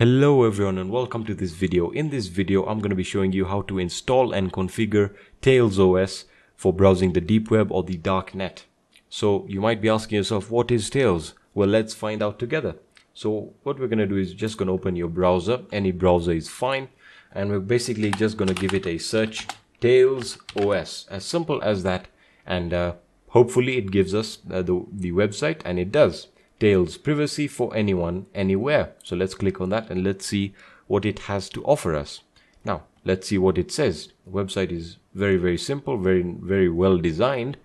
Hello everyone and welcome to this video. In this video I'm going to be showing you how to install and configure Tails OS for browsing the deep web or the dark net. So you might be asking yourself, what is Tails? Well, let's find out together. So what we're going to do is just going to open your browser. Any browser is fine, and we're basically just going to give it a search, Tails OS, as simple as that, and hopefully it gives us the website, and it does. Tails, privacy for anyone, anywhere. So let's click on that and let's see what it has to offer us. Now, let's see what it says. The website is very simple, very well designed,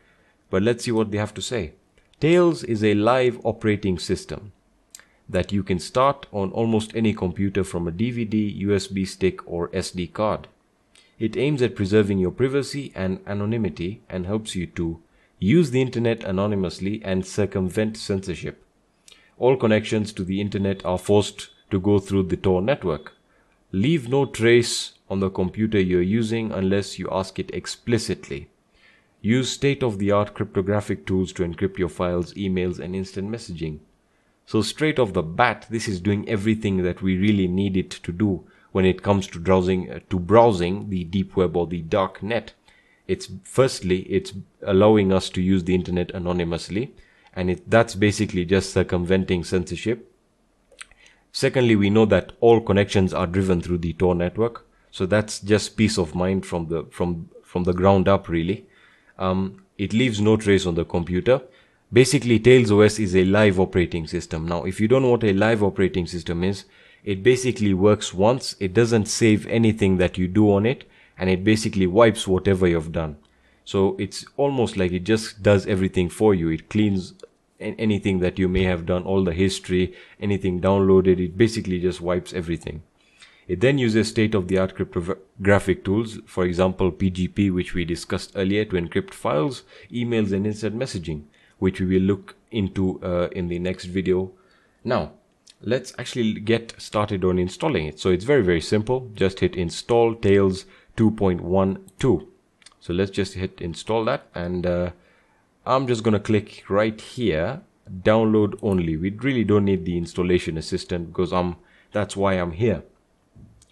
but let's see what they have to say. Tails is a live operating system that you can start on almost any computer from a DVD, USB stick, or SD card. It aims at preserving your privacy and anonymity and helps you to use the internet anonymously and circumvent censorship. All connections to the internet are forced to go through the Tor network. Leave no trace on the computer you're using unless you ask it explicitly. Use state-of-the-art cryptographic tools to encrypt your files, emails, and instant messaging. So straight off the bat, this is doing everything that we really need it to do when it comes to browsing the deep web or the dark net. It's allowing us to use the internet anonymously. And that's basically just circumventing censorship. Secondly, we know that all connections are driven through the Tor network, so that's just peace of mind from the ground up, really. It leaves no trace on the computer. Basically, Tails OS is a live operating system. Now, if you don't know what a live operating system is, it basically works once. It doesn't save anything that you do on it, and it basically wipes whatever you've done. So it's almost like it just does everything for you. It cleans anything that you may have done, all the history, anything downloaded. It basically just wipes everything. It then uses state-of-the-art cryptographic tools, for example PGP, which we discussed earlier, to encrypt files, emails, and instant messaging, which we will look into in the next video. Now, let's actually get started on installing it. So it's very simple. Just hit install Tails 2.12. So let's just hit install that, and I'm just going to click right here, download only. We really don't need the installation assistant because that's why I'm here.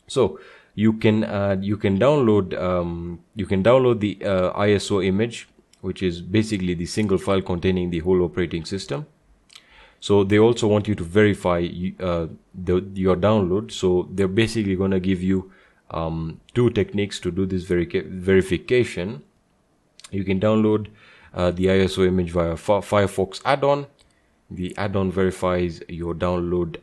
So you can download the ISO image, which is basically the single file containing the whole operating system. So they also want you to verify your download. So they're basically going to give you two techniques to do this verification. You can download the ISO image via Firefox add-on. The add-on verifies your download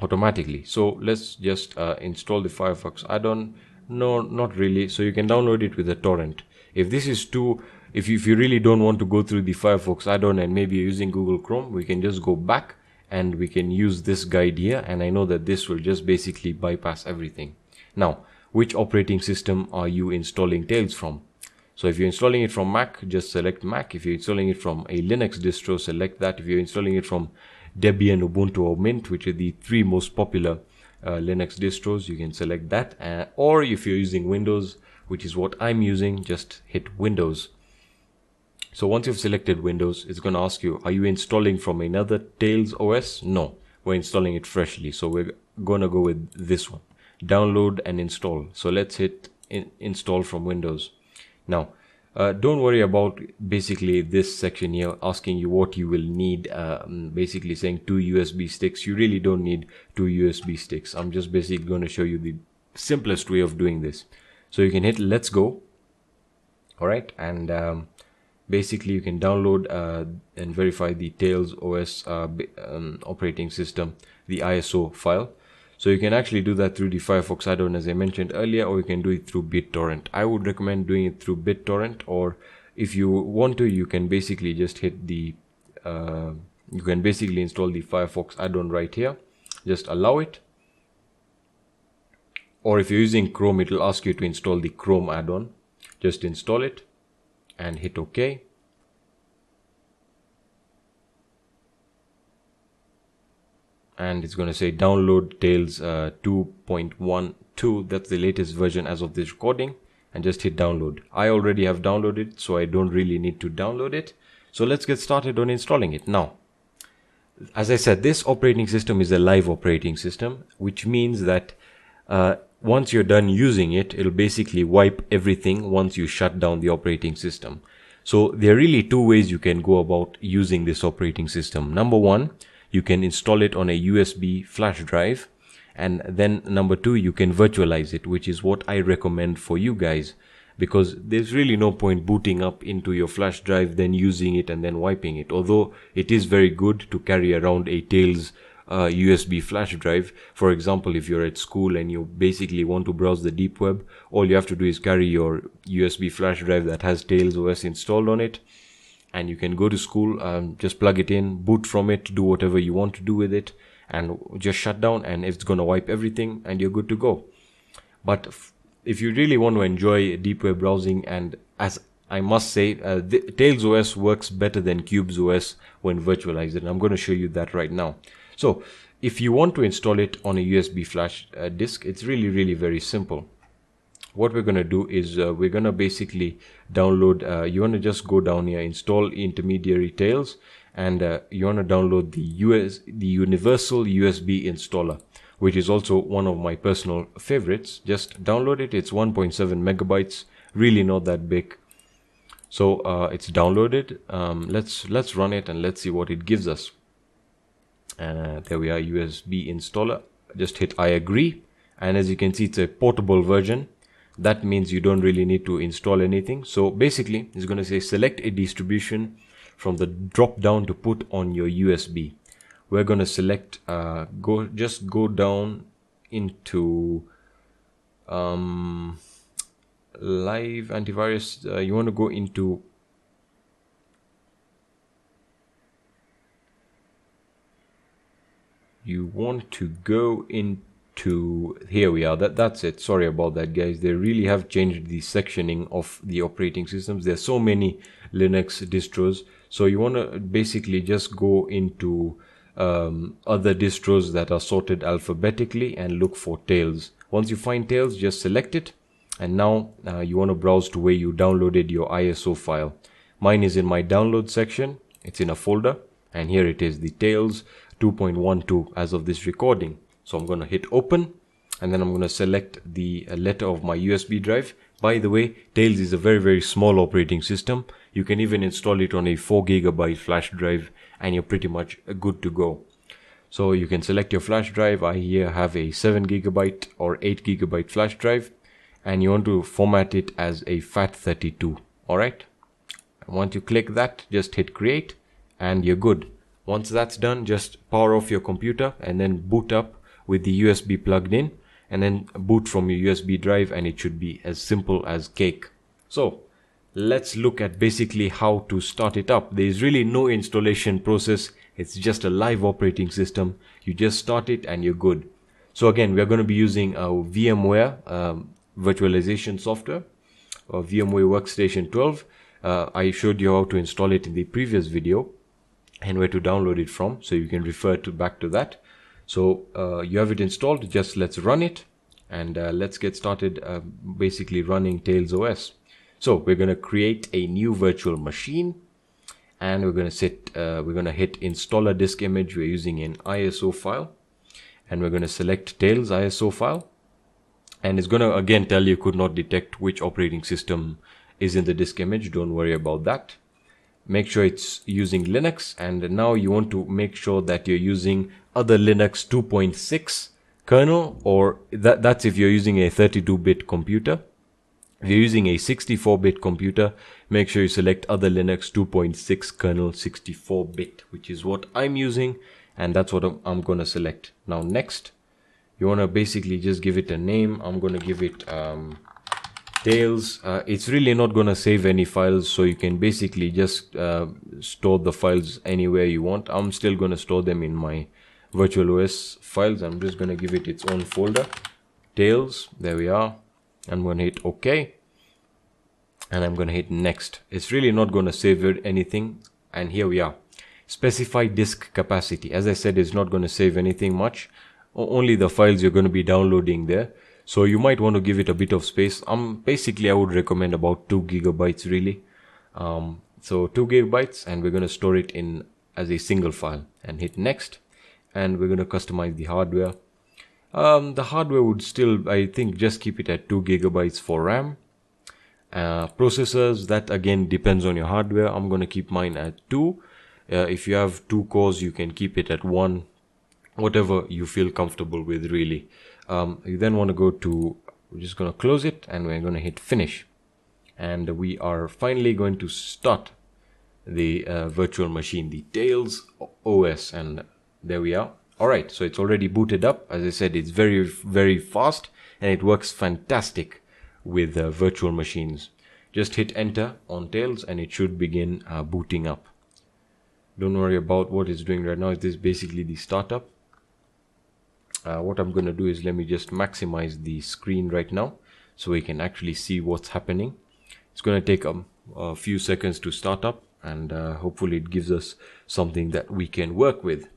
automatically. So let's just install the Firefox add-on. No, not really. So you can download it with a torrent. If you really don't want to go through the Firefox add-on and maybe you're using Google Chrome, we can just go back and we can use this guide here, and I know that this will just basically bypass everything. Now, which operating system are you installing Tails from? So if you're installing it from Mac, just select Mac. If you're installing it from a Linux distro, select that. If you're installing it from Debian, Ubuntu, or Mint, which are the three most popular Linux distros, you can select that. Or if you're using Windows, which is what I'm using, just hit Windows. So once you've selected Windows, it's going to ask you, are you installing from another Tails OS? No, we're installing it freshly. So we're going to go with this one. Download and install. So let's hit install from Windows. Now, don't worry about basically this section here asking you what you will need, basically saying 2 USB sticks. You really don't need 2 USB sticks. I'm just basically going to show you the simplest way of doing this. So you can hit let's go. Alright, and basically you can download and verify the Tails OS operating system, the ISO file. So you can actually do that through the Firefox add-on, as I mentioned earlier, or you can do it through BitTorrent. I would recommend doing it through BitTorrent, or if you want to, you can basically just hit the you can basically install the Firefox add-on right here. Just allow it. Or if you're using Chrome, it will ask you to install the Chrome add-on. Just install it and hit OK. And it's going to say download Tails 2.12. That's the latest version as of this recording, and just hit download. I already have downloaded, so I don't really need to download it. So let's get started on installing it. Now, as I said, this operating system is a live operating system, which means that once you're done using it, it'll basically wipe everything once you shut down the operating system. So there are really two ways you can go about using this operating system. Number one, you can install it on a USB flash drive, and then number two, you can virtualize it, which is what I recommend for you guys, because there's really no point booting up into your flash drive, then using it and then wiping it. Although it is very good to carry around a Tails USB flash drive. For example, if you're at school and you basically want to browse the deep web, all you have to do is carry your USB flash drive that has Tails OS installed on it, and you can go to school, just plug it in, boot from it, do whatever you want to do with it, and just shut down, and it's gonna wipe everything and you're good to go. But if you really want to enjoy deep web browsing, and as I must say, Tails OS works better than Cube's OS when virtualized, and I'm going to show you that right now. So if you want to install it on a USB flash disk, it's really very simple. What we're going to do is we're going to basically download, you want to just go down here, install intermediary Tails, and you want to download the universal USB installer, which is also one of my personal favorites. Just download it. It's 1.7 megabytes, really not that big. So it's downloaded. Let's run it and let's see what it gives us. And there we are, USB installer. Just hit I agree, and as you can see, it's a portable version. That means you don't really need to install anything. So basically it's going to say select a distribution from the drop down to put on your USB. We're going to select just go down into live antivirus. You want to go into here we are. That's it. Sorry about that, guys. They really have changed the sectioning of the operating systems. There's so many Linux distros, so you want to basically just go into other distros that are sorted alphabetically and look for Tails. Once you find Tails, just select it, and now you want to browse to where you downloaded your ISO file. Mine is in my download section. It's in a folder, and here it is, the Tails 2.12 as of this recording. So I'm going to hit open, and then I'm going to select the letter of my USB drive. By the way, Tails is a very small operating system. You can even install it on a 4 GB flash drive, and you're pretty much good to go. So you can select your flash drive. I here have a 7 GB or 8 GB flash drive, and you want to format it as a FAT32. Alright, once you click that, just hit create and you're good. Once that's done, just power off your computer and then boot up with the USB plugged in, and then boot from your USB drive, and it should be as simple as cake. So let's look at basically how to start it up. There is really no installation process. It's just a live operating system. You just start it and you're good. So again, we are going to be using our VMware virtualization software, or VMware Workstation 12. I showed you how to install it in the previous video and where to download it from, so you can refer back to that. So you have it installed. Just let's run it, and let's get started basically running Tails OS. So we're going to create a new virtual machine, and we're going to hit installer disk image. We're using an ISO file, and we're going to select Tails ISO file, and it's going to again tell you could not detect which operating system is in the disk image. Don't worry about that. Make sure it's using Linux, and now you want to make sure that you're using other Linux 2.6 kernel, or that's if you're using a 32-bit computer. If you're using a 64-bit computer, make sure you select other Linux 2.6 kernel 64-bit, which is what I'm using, and that's what I'm going to select. Now next, you want to basically just give it a name. I'm going to give it Tails. It's really not going to save any files, so you can basically just store the files anywhere you want. I'm still going to store them in my virtual OS files. I'm just going to give it its own folder, Tails. There we are. I'm going to hit OK, and I'm going to hit next. It's really not going to save anything, and here we are. Specify disk capacity. As I said, it's not going to save anything much, only the files you're going to be downloading there. So you might want to give it a bit of space. Basically I would recommend about 2 gigabytes really. So 2 gigabytes, and we're going to store it in as a single file. and hit next. And we're going to customize the hardware. The hardware would still, I think, just keep it at 2 gigabytes for RAM. Processors, that again depends on your hardware. I'm going to keep mine at 2. If you have 2 cores, you can keep it at 1, whatever you feel comfortable with, really. You then want to go to, we're just going to close it and we're going to hit finish. And we are finally going to start the virtual machine, the Tails OS, and there we are. Alright, so it's already booted up. As I said, it's very, very fast and it works fantastic with virtual machines. Just hit enter on Tails and it should begin booting up. Don't worry about what it's doing right now. This is basically the startup. What I'm going to do is let me just maximize the screen right now so we can actually see what's happening. It's going to take a few seconds to start up, and hopefully it gives us something that we can work with.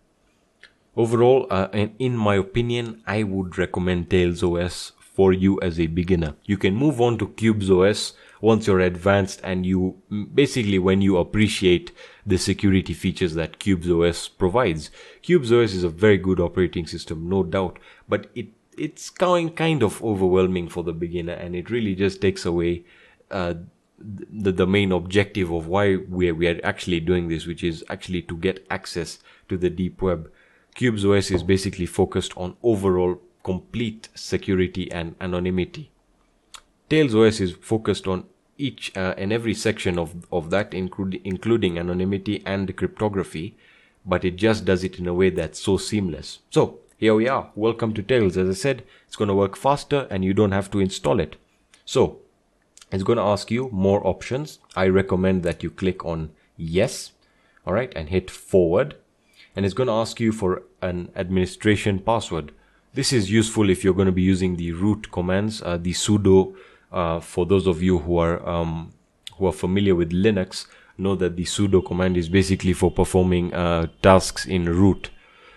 Overall, and in my opinion, I would recommend Tails OS for you as a beginner. You can move on to Cubes OS once you're advanced, and you basically when you appreciate the security features that Cubes OS provides. Cubes OS is a very good operating system, no doubt, but it's kind of overwhelming for the beginner, and it really just takes away the main objective of why we are actually doing this, which is actually to get access to the deep web. Cubes OS is basically focused on overall complete security and anonymity. Tails OS is focused on each and every section of that, including anonymity and cryptography, but it just does it in a way that's so seamless. So here we are. Welcome to Tails. As I said, it's going to work faster and you don't have to install it. So it's going to ask you more options. I recommend that you click on yes, all right, and hit forward. And it's going to ask you for an administration password. This is useful if you're going to be using the root commands, the sudo. For those of you who are familiar with Linux, know that the sudo command is basically for performing tasks in root.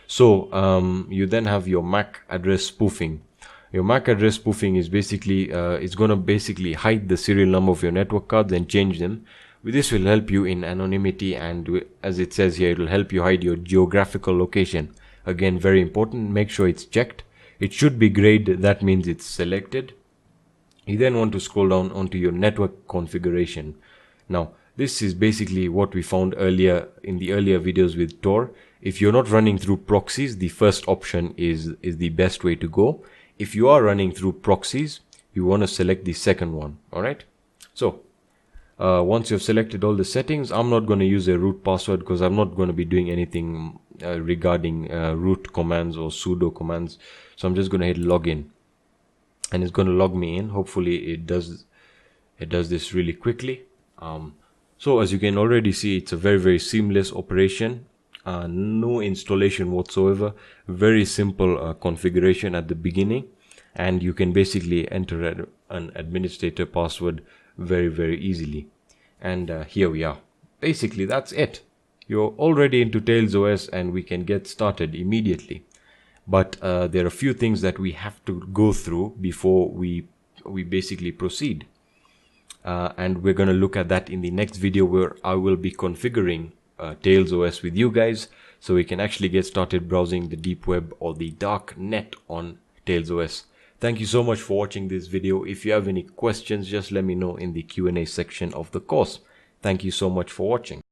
So you then have your MAC address spoofing. Your MAC address spoofing is basically it's going to basically hide the serial number of your network cards and change them. This will help you in anonymity, and as it says here, it will help you hide your geographical location. Again, very important. Make sure it's checked. It should be grayed. That means it's selected. You then want to scroll down onto your network configuration. Now, this is basically what we found earlier in the earlier videos with Tor. If you're not running through proxies, the first option is the best way to go. If you are running through proxies, you want to select the second one. All right. So once you've selected all the settings, I'm not going to use a root password because I'm not going to be doing anything regarding root commands or sudo commands. So I'm just going to hit login. And it's going to log me in. Hopefully it does this really quickly. So as you can already see, it's a very, very seamless operation. No installation whatsoever. Very simple configuration at the beginning, and you can basically enter an administrator password very, very easily. And here we are. Basically that's it. You're already into Tails OS and we can get started immediately. But there are a few things that we have to go through before we basically proceed. And we're going to look at that in the next video, where I will be configuring Tails OS with you guys, so we can actually get started browsing the deep web or the dark net on Tails OS. Thank you so much for watching this video. If you have any questions, just let me know in the Q&A section of the course. Thank you so much for watching.